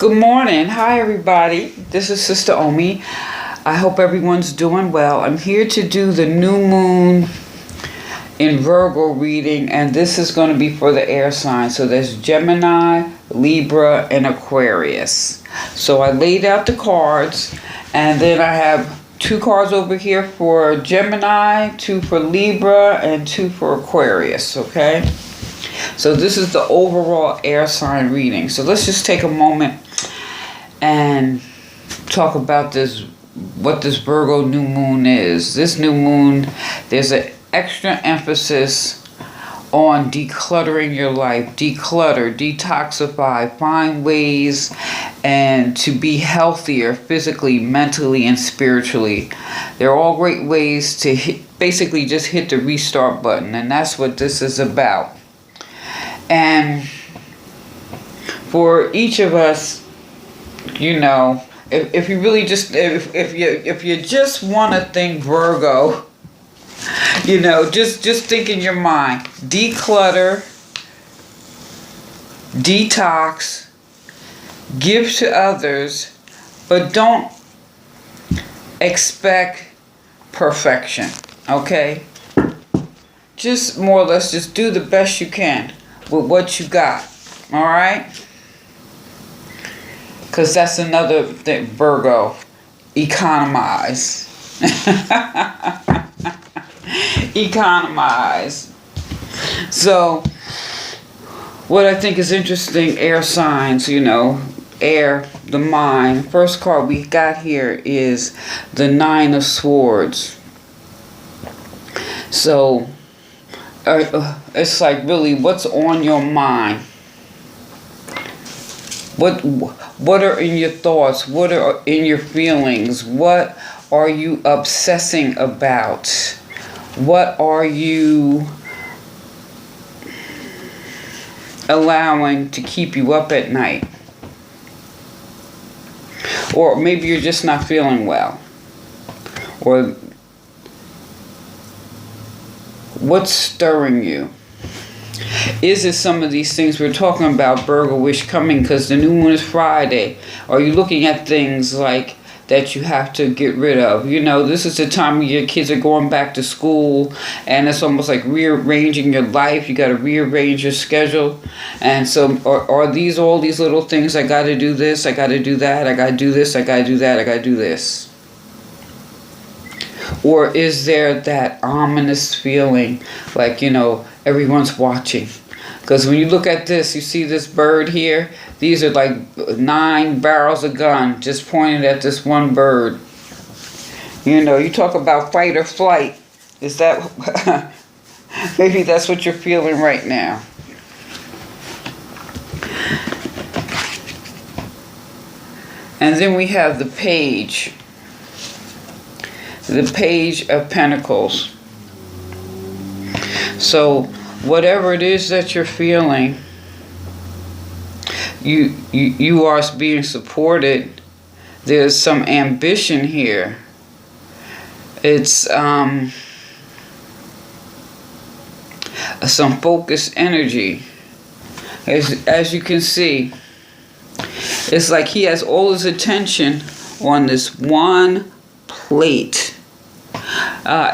Good morning. Hi, everybody. This is Sister Omi. I hope everyone's doing well. I'm here to do the new moon in Virgo reading, and this is going to be for the air signs. So there's Gemini, Libra, and Aquarius. So I laid out the cards, and then I have 2 cards over here for Gemini, 2 for Libra, and 2 for Aquarius, okay? So this is the overall air sign reading. So let's just take a moment and talk about this, what this Virgo new moon is. This new moon, there's an extra emphasis on decluttering your life. Declutter, detoxify, find ways and to be healthier physically, mentally, and spiritually. They're all great ways to basically just hit the restart button, and that's what this is about. And for each of us, you know, if you really just if you just want to think Virgo, you know, just think in your mind, declutter, detox, give to others, but don't expect perfection, okay? Just more or less just do the best you can with what you got, all right? Because that's another thing, Virgo, economize. Economize. So, what I think is interesting, air signs, you know, air, the mind. First card we got here is the 9 of Swords. So, it's like really what's on your mind. What are in your thoughts? What are in your feelings? What are you obsessing about? What are you allowing to keep you up at night? Or maybe you're just not feeling well. Or what's stirring you? Is it some of these things we're talking about, Virgo wish coming because the new moon is Friday? Are you looking at things like that you have to get rid of? You know, this is the time your kids are going back to school, and it's almost like rearranging your life. You got to rearrange your schedule. And so are these all these little things? I got to do this, I got to do that, I got to do this, I got to do that, I got to do this. Or is there that ominous feeling like, you know, everyone's watching? Because when you look at this, you see this bird here? These are like 9 barrels of gun just pointed at this one bird. You know, you talk about fight or flight. Is that... maybe that's what you're feeling right now. And then we have the Page. The Page of Pentacles. So whatever it is that you're feeling, you are being supported. There's some ambition here. It's some focused energy. As you can see, it's like he has all his attention on this one plate.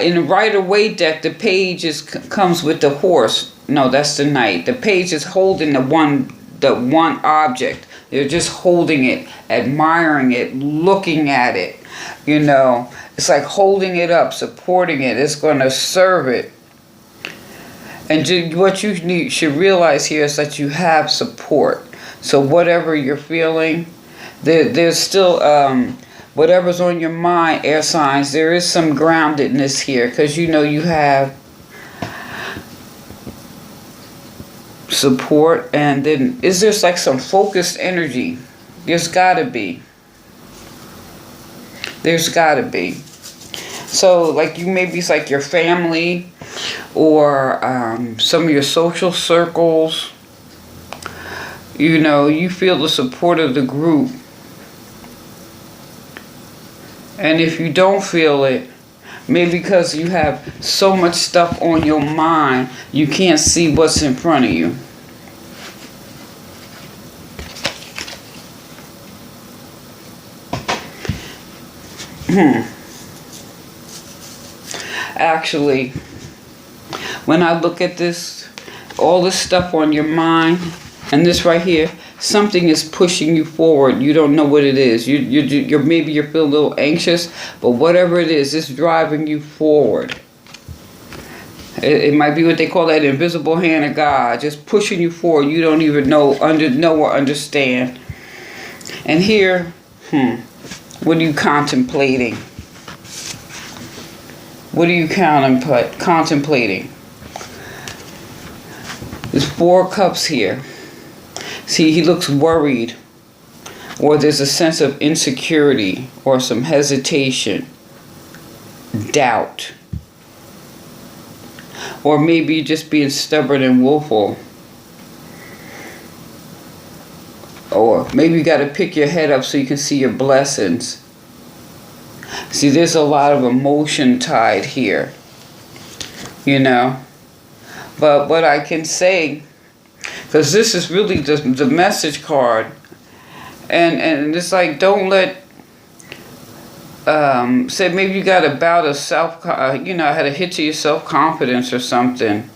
In the Rider-Waite deck, the Page comes with the horse. No, that's the Knight. The Page is holding the one object. They're just holding it, admiring it, looking at it. You know, it's like holding it up, supporting it. It's going to serve it. And what you should realize here is that you have support. So whatever you're feeling, there's still... whatever's on your mind, air signs, there is some groundedness here because you know you have support. And then is there like some focused energy? There's got to be. There's got to be. So like you maybe it's like your family or some of your social circles. You know, you feel the support of the group. And if you don't feel it, maybe because you have so much stuff on your mind, you can't see what's in front of you. Actually, when I look at this, all this stuff on your mind, and this right here, something is pushing you forward. You don't know what it is. You're maybe you're feeling a little anxious, but whatever it is, it's driving you forward. It might be what they call that invisible hand of God, just pushing you forward. You don't even know or understand. And here, what are you contemplating? What are you contemplating? There's 4 cups here. See, he looks worried, or there's a sense of insecurity, or some hesitation, doubt, or maybe you're just being stubborn and willful, or maybe you got to pick your head up so you can see your blessings. See, there's a lot of emotion tied here, you know. But what I can say, because this is really the message card, and it's like, don't let, say maybe you got a bout of had a hit to your self-confidence or something,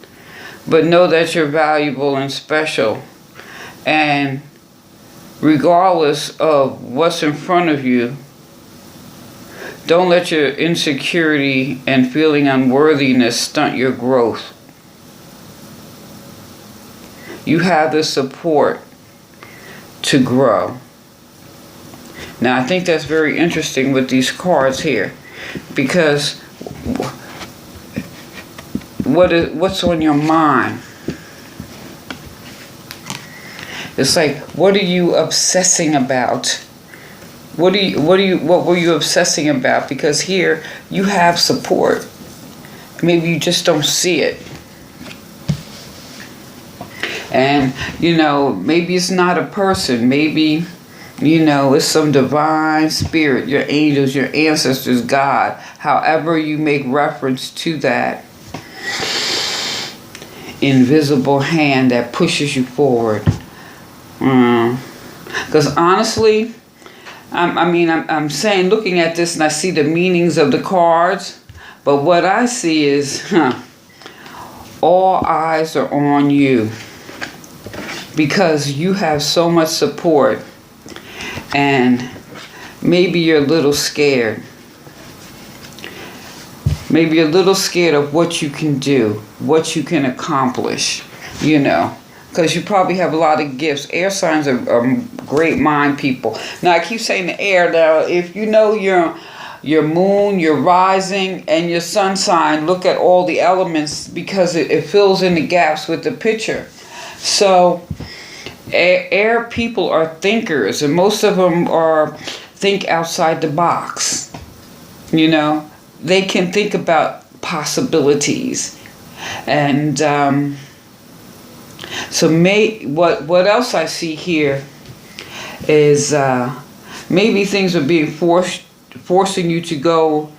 but know that you're valuable and special, and regardless of what's in front of you, don't let your insecurity and feeling unworthiness stunt your growth. You have the support to grow. Now, I think that's very interesting with these cards here, because what's on your mind? It's like, what are you obsessing about? What were you obsessing about? Because here you have support. Maybe you just don't see it. And, maybe it's not a person. Maybe, it's some divine spirit, your angels, your ancestors, God. However you make reference to that invisible hand that pushes you forward. Because honestly, I'm saying, looking at this, and I see the meanings of the cards, but what I see is, all eyes are on you, because you have so much support, and maybe you're a little scared. Maybe you're a little scared of what you can do, what you can accomplish, because you probably have a lot of gifts. Air signs are great mind people. Now, I keep saying the air. Now, if you know your moon, your rising, and your sun sign, look at all the elements, because it fills in the gaps with the picture. So, air people are thinkers, and most of them think outside the box. They can think about possibilities, and so what else I see here is maybe things are being forcing you to go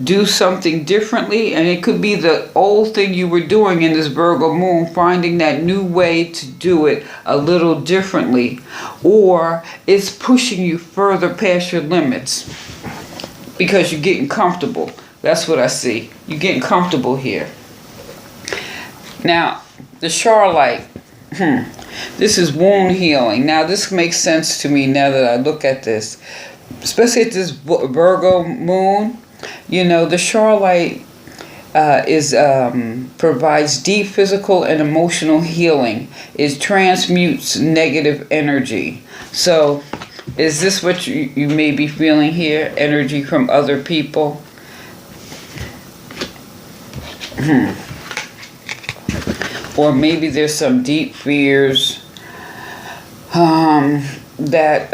do something differently, and it could be the old thing you were doing in this Virgo moon, finding that new way to do it a little differently, or it's pushing you further past your limits because you're getting comfortable. That's what I see. You're getting comfortable here. Now, the Charlotte, this is wound healing. Now, this makes sense to me now that I look at this, especially at this Virgo moon. The Charlotte provides deep physical and emotional healing. It transmutes negative energy. So, is this what you may be feeling here? Energy from other people? Or maybe there's some deep fears that,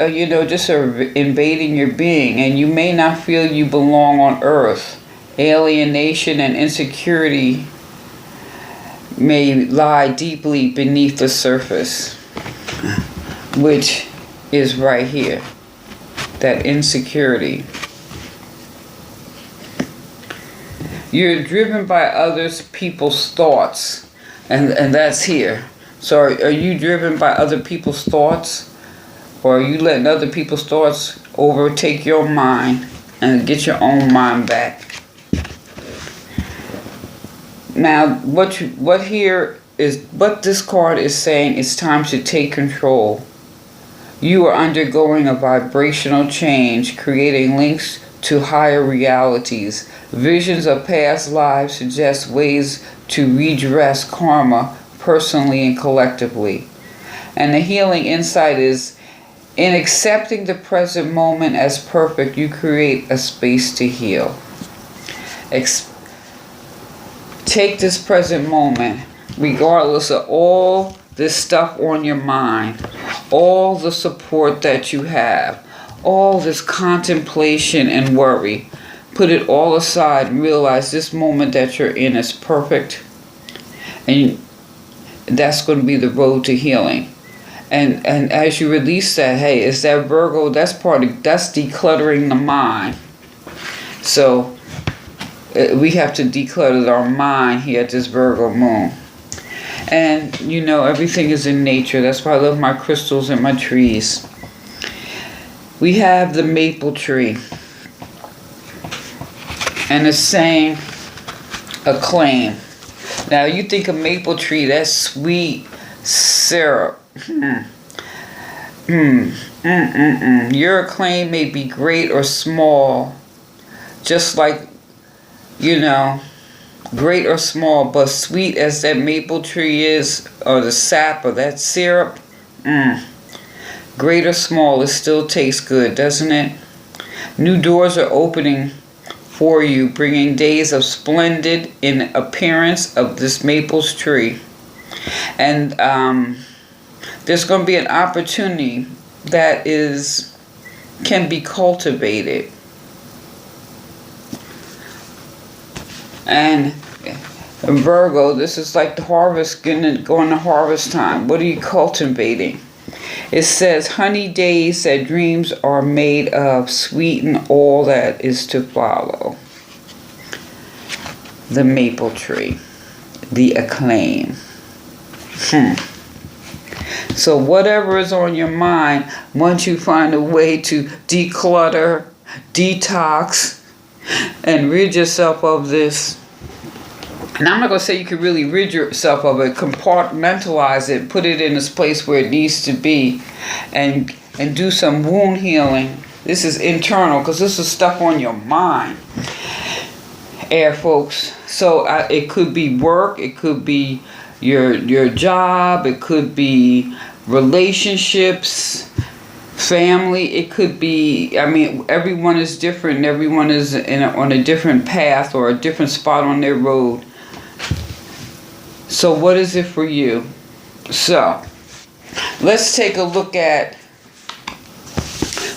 just are invading your being, and you may not feel you belong on earth. Alienation and insecurity may lie deeply beneath the surface, which is right here, that insecurity. You're driven by others people's thoughts, and that's here. So are you driven by other people's thoughts, or are you letting other people's thoughts overtake your mind? and get your own mind back. Now, what this card is saying, it's time to take control. You are undergoing a vibrational change, creating links to higher realities. Visions of past lives suggest ways to redress karma personally and collectively. And the healing insight is, in accepting the present moment as perfect, you create a space to heal. Take this present moment, regardless of all this stuff on your mind, all the support that you have, all this contemplation and worry. Put it all aside and realize this moment that you're in is perfect. And that's going to be the road to healing. And as you release that, hey, it's that Virgo, that's decluttering the mind. So we have to declutter our mind here at this Virgo moon. And you know, everything is in nature. That's why I love my crystals and my trees. We have the maple tree. And it's saying acclaim. Now you think of maple tree, that's sweet syrup. Your acclaim may be great or small, just like, you know, great or small, but sweet as that maple tree is, or the sap of that syrup, great or small, it still tastes good, doesn't it? New doors are opening for you, bringing days of splendid in appearance of this maple's tree. And there's going to be an opportunity that can be cultivated. And Virgo, this is like the harvest, going to harvest time. What are you cultivating? It says, honey days that dreams are made of, sweeten all that is to follow. The maple tree, the acclaim. So whatever is on your mind, once you find a way to declutter, detox, and rid yourself of this. And I'm not going to say you can really rid yourself of it, compartmentalize it, put it in this place where it needs to be, and do some wound healing. This is internal, because this is stuff on your mind, air folks. So it could be work, it could be your job, it could be relationships, family, it could be, I mean, everyone is different. Everyone is on a different path or a different spot on their road. So what is it for you? So let's take a look at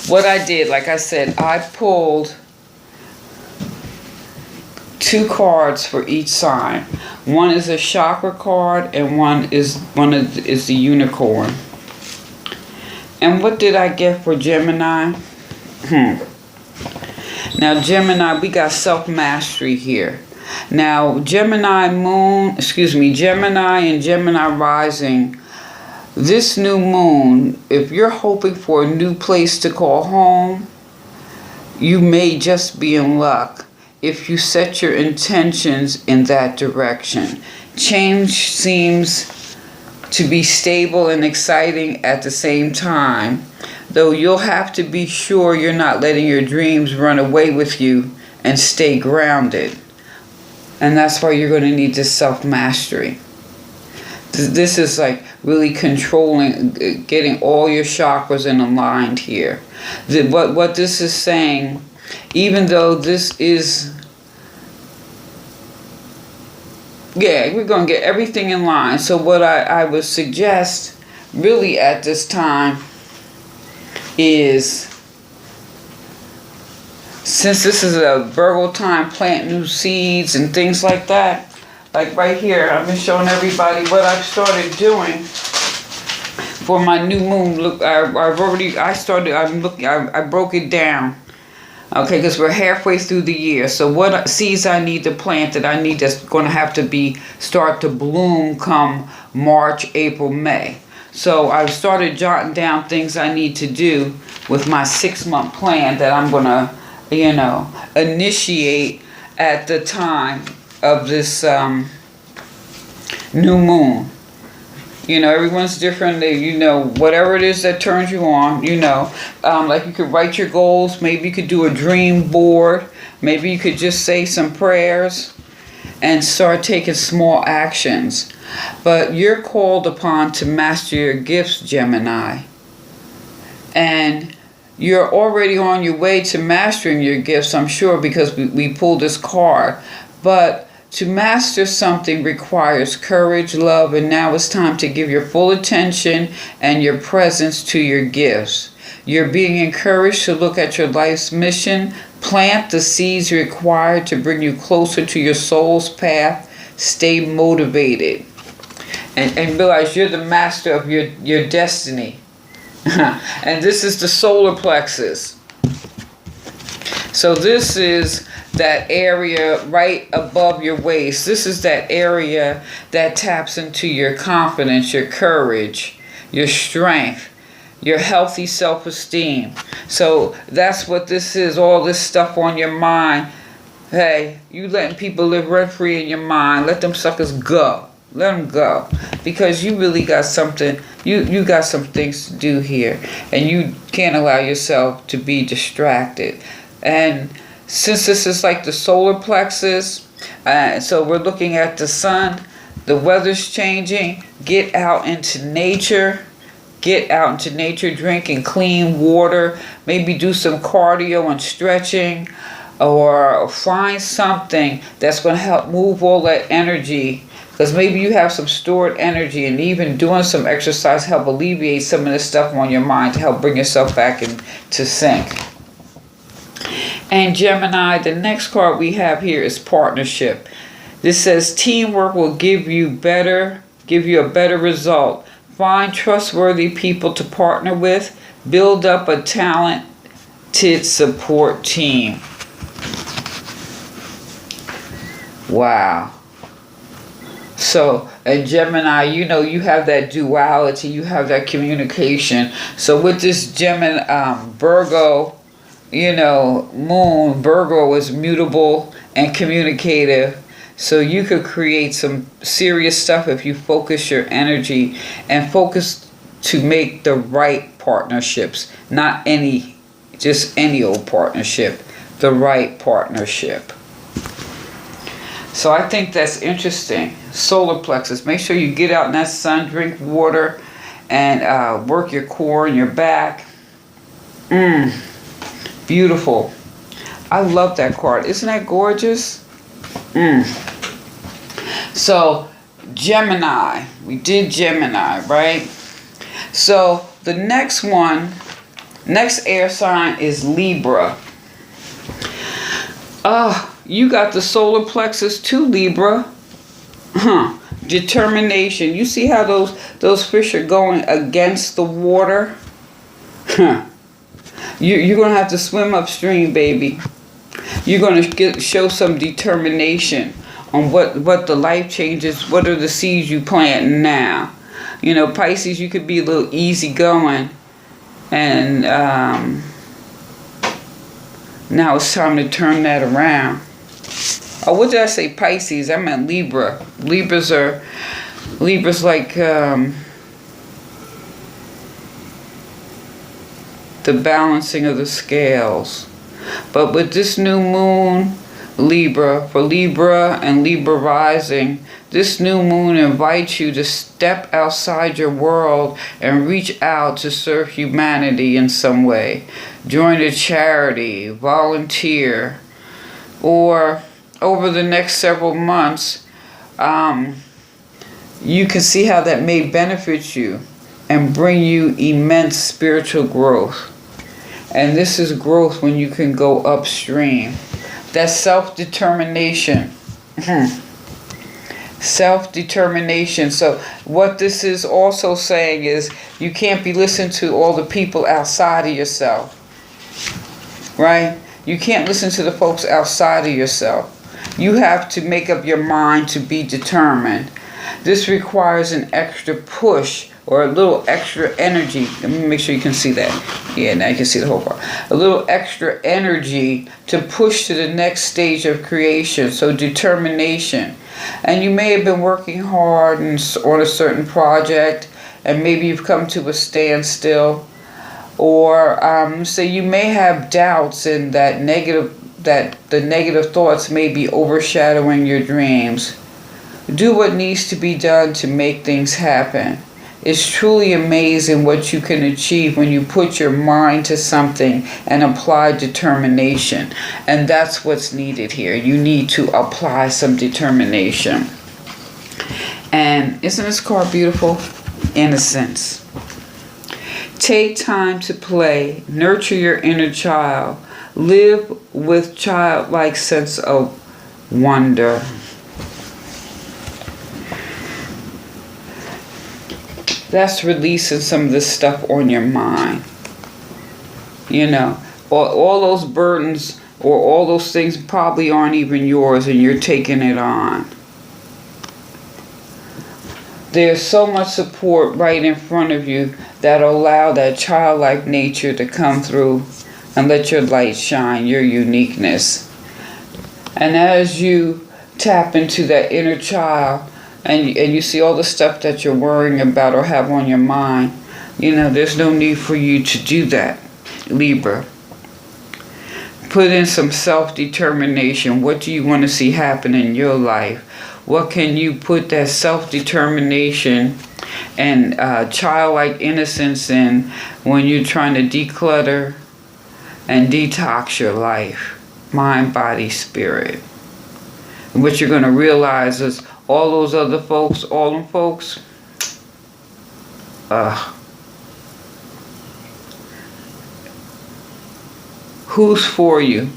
what I did. Like I said, I pulled 2 cards for each sign. One is a chakra card, and one is the unicorn. And what did I get for Gemini? Now Gemini, we got self-mastery here. Now Gemini and Gemini rising, this new moon, if you're hoping for a new place to call home, you may just be in luck if you set your intentions in that direction. Change seems to be stable and exciting at the same time, though you'll have to be sure you're not letting your dreams run away with you and stay grounded. And that's why you're going to need this self-mastery. This is like really controlling, getting all your chakras in aligned here. What this is saying, even though this is, we're going to get everything in line. So what I would suggest really at this time is, since this is a Virgo time, plant new seeds and things like that. Like right here, I've been showing everybody what I've started doing for my new moon. Look, I broke it down. Okay, because we're halfway through the year. So what seeds I need to plant that's going to have to start to bloom come March, April, May. So I've started jotting down things I need to do with my 6-month plan that I'm going to initiate at the time of this new moon. Everyone's different. Whatever it is that turns you on, like you could write your goals. Maybe you could do a dream board. Maybe you could just say some prayers and start taking small actions. But you're called upon to master your gifts, Gemini. And you're already on your way to mastering your gifts, I'm sure, because we pulled this card. But to master something requires courage, love, and now it's time to give your full attention and your presence to your gifts. You're being encouraged to look at your life's mission, plant the seeds required to bring you closer to your soul's path, stay motivated, and realize you're the master of your destiny. And this is the solar plexus. So this is that area right above your waist. This is that area that taps into your confidence, your courage, your strength, your healthy self-esteem. So that's what this is, all this stuff on your mind. Hey, you letting people live rent-free in your mind. Let them suckers go. Let them go. Because you really got something, you got some things to do here. And you can't allow yourself to be distracted. And since this is like the solar plexus, so we're looking at the sun, the weather's changing. Get out into nature. Get out into nature, drinking clean water. Maybe do some cardio and stretching. Or find something that's going to help move all that energy. Because maybe you have some stored energy, and even doing some exercise help alleviate some of this stuff on your mind to help bring yourself back into sync. And Gemini, the next card we have here is partnership. This says teamwork will give you a better result. Find trustworthy people to partner with. Build up a talented support team. Wow. So, and Gemini, you have that duality, you have that communication. So with this Gemini, Virgo, moon, Virgo is mutable and communicative. So you could create some serious stuff if you focus your energy and focus to make the right partnerships. Not just any old partnership, the right partnership. So I think that's interesting. Solar plexus. Make sure you get out in that sun, drink water, and work your core and your back. Beautiful. I love that card. Isn't that gorgeous? So Gemini. We did Gemini, right? So the next air sign is Libra. You got the solar plexus too, Libra. Determination. You see how those fish are going against the water? You're going to have to swim upstream, baby. You're going to show some determination on what the life changes, what are the seeds you plant now. Pisces, you could be a little easygoing. And now it's time to turn that around. Oh, what did I say? Pisces. I meant Libra. Libras like the balancing of the scales. But with this new moon, for Libra and Libra rising, this new moon invites you to step outside your world and reach out to serve humanity in some way. Join a charity, volunteer, or over the next several months, you can see how that may benefit you and bring you immense spiritual growth. And this is growth when you can go upstream. That's self-determination. Self-determination. So what this is also saying is you can't be listening to all the people outside of yourself. Right? You can't listen to the folks outside of yourself. You have to make up your mind to be determined. This requires an extra push or a little extra energy. Let me make sure you can see that. Yeah, now you can see the whole part. A little extra energy to push to the next stage of creation. So determination. And you may have been working hard on a certain project, and maybe you've come to a standstill. Or so you may have doubts in that the negative thoughts may be overshadowing your dreams. Do what needs to be done to make things happen. It's truly amazing what you can achieve when you put your mind to something and apply determination. And that's what's needed here. You need to apply some determination. And isn't this card beautiful? Innocence. Take time to play. Nurture your inner child. Live with childlike sense of wonder. That's releasing some of this stuff on your mind. You know, all those burdens or all those things probably aren't even yours, and you're taking it on. There's so much support right in front of you that'll allow that childlike nature to come through and let your light shine, your uniqueness. And as you tap into that inner child and you see all the stuff that you're worrying about or have on your mind, you know, there's no need for you to do that, Libra. Put in some self-determination. What do you want to see happen in your life? What can you put that self-determination and childlike innocence in when you're trying to declutter and detox your life? Mind, body, spirit. And what you're going to realize is all those other folks, all them folks, who's for you?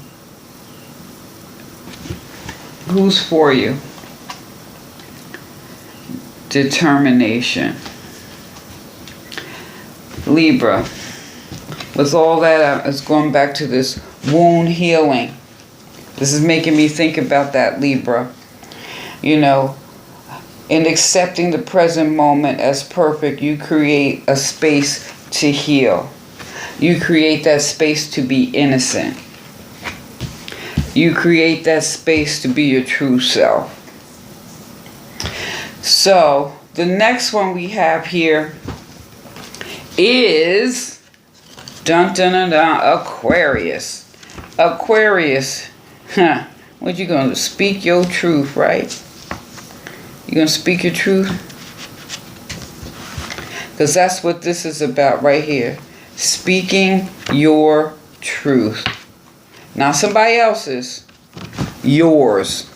Who's for you? Determination. Libra. With all that, it's going back to this wound healing. This is making me think about that, Libra. You know, in accepting the present moment as perfect, you create a space to heal. You create that space to be innocent. You create that space to be your true self. So, the next one we have here is Aquarius. Aquarius. What you going to speak your truth, right? You going to speak your truth? Because that's what this is about right here. Speaking your truth. Not somebody else's. Yours.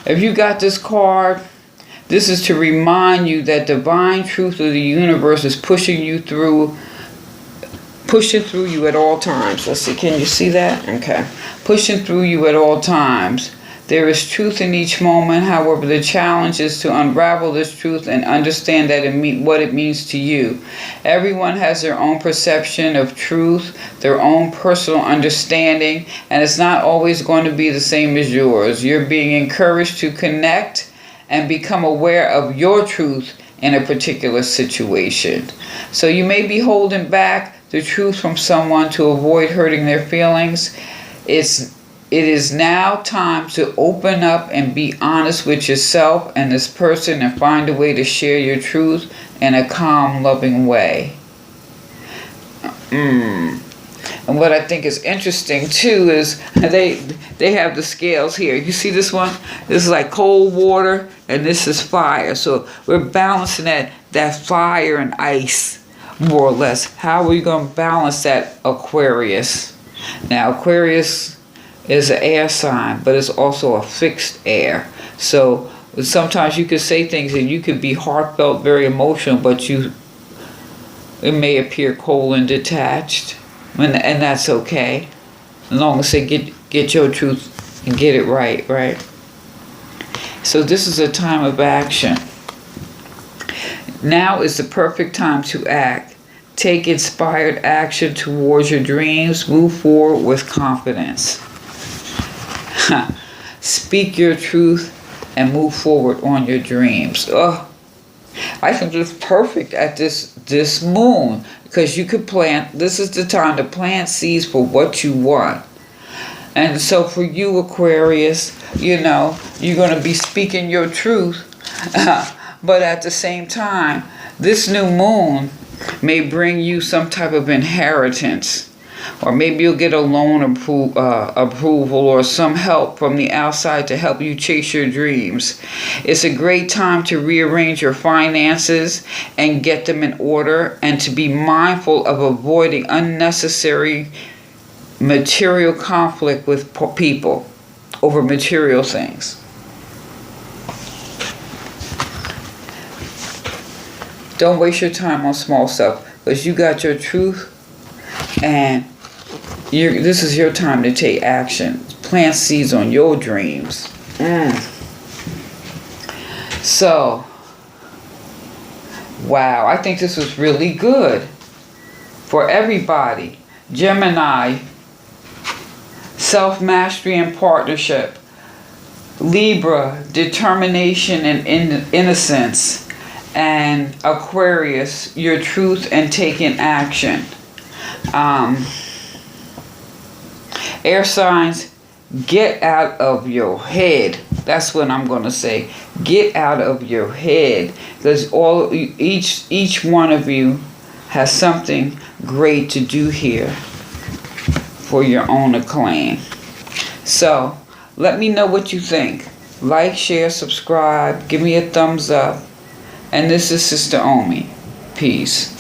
If you got this card, this is to remind you that divine truth of the universe is pushing through you at all times. Let's see, can you see that? Okay. Pushing through you at all times. There is truth in each moment. However, the challenge is to unravel this truth and understand that what it means to you. Everyone has their own perception of truth, their own personal understanding, and it's not always going to be the same as yours. You're being encouraged to connect and become aware of your truth in a particular situation. So you may be holding back the truth from someone to avoid hurting their feelings. It is now time to open up and be honest with yourself and this person and find a way to share your truth in a calm, loving way. And what I think is interesting too is they have the scales here. You see this one? This is like cold water and this is fire. So we're balancing that fire and ice, more or less. How are we going to balance that, Aquarius? Now, Aquarius is an air sign, but it's also a fixed air. So sometimes you could say things and you could be heartfelt, very emotional, but it may appear cold and detached, and that's okay, as long as they get your truth and get it right. So this is a time of action. Now is the perfect time to act. Take inspired action towards your dreams. Move forward with confidence. Speak your truth and move forward on your dreams. I think it's perfect at this moon, because you could plant. This is the time to plant seeds for what you want. And so for you, Aquarius, you're going to be speaking your truth. But at the same time, this new moon may bring you some type of inheritance. Or maybe you'll get a loan approval or some help from the outside to help you chase your dreams. It's a great time to rearrange your finances and get them in order, and to be mindful of avoiding unnecessary material conflict with people over material things. Don't waste your time on small stuff, because you got your truth, and this is your time to take action. Plant seeds on your dreams. So, wow, I think this was really good for everybody. Gemini, self-mastery and partnership. Libra, determination and innocence. And Aquarius, your truth and taking action. Air signs, get out of your head. That's what I'm going to say. Get out of your head, because each one of you has something great to do here for your own acclaim. So let me know what you think. Like, share, subscribe, give me a thumbs up. And this is Sister Omi. Peace.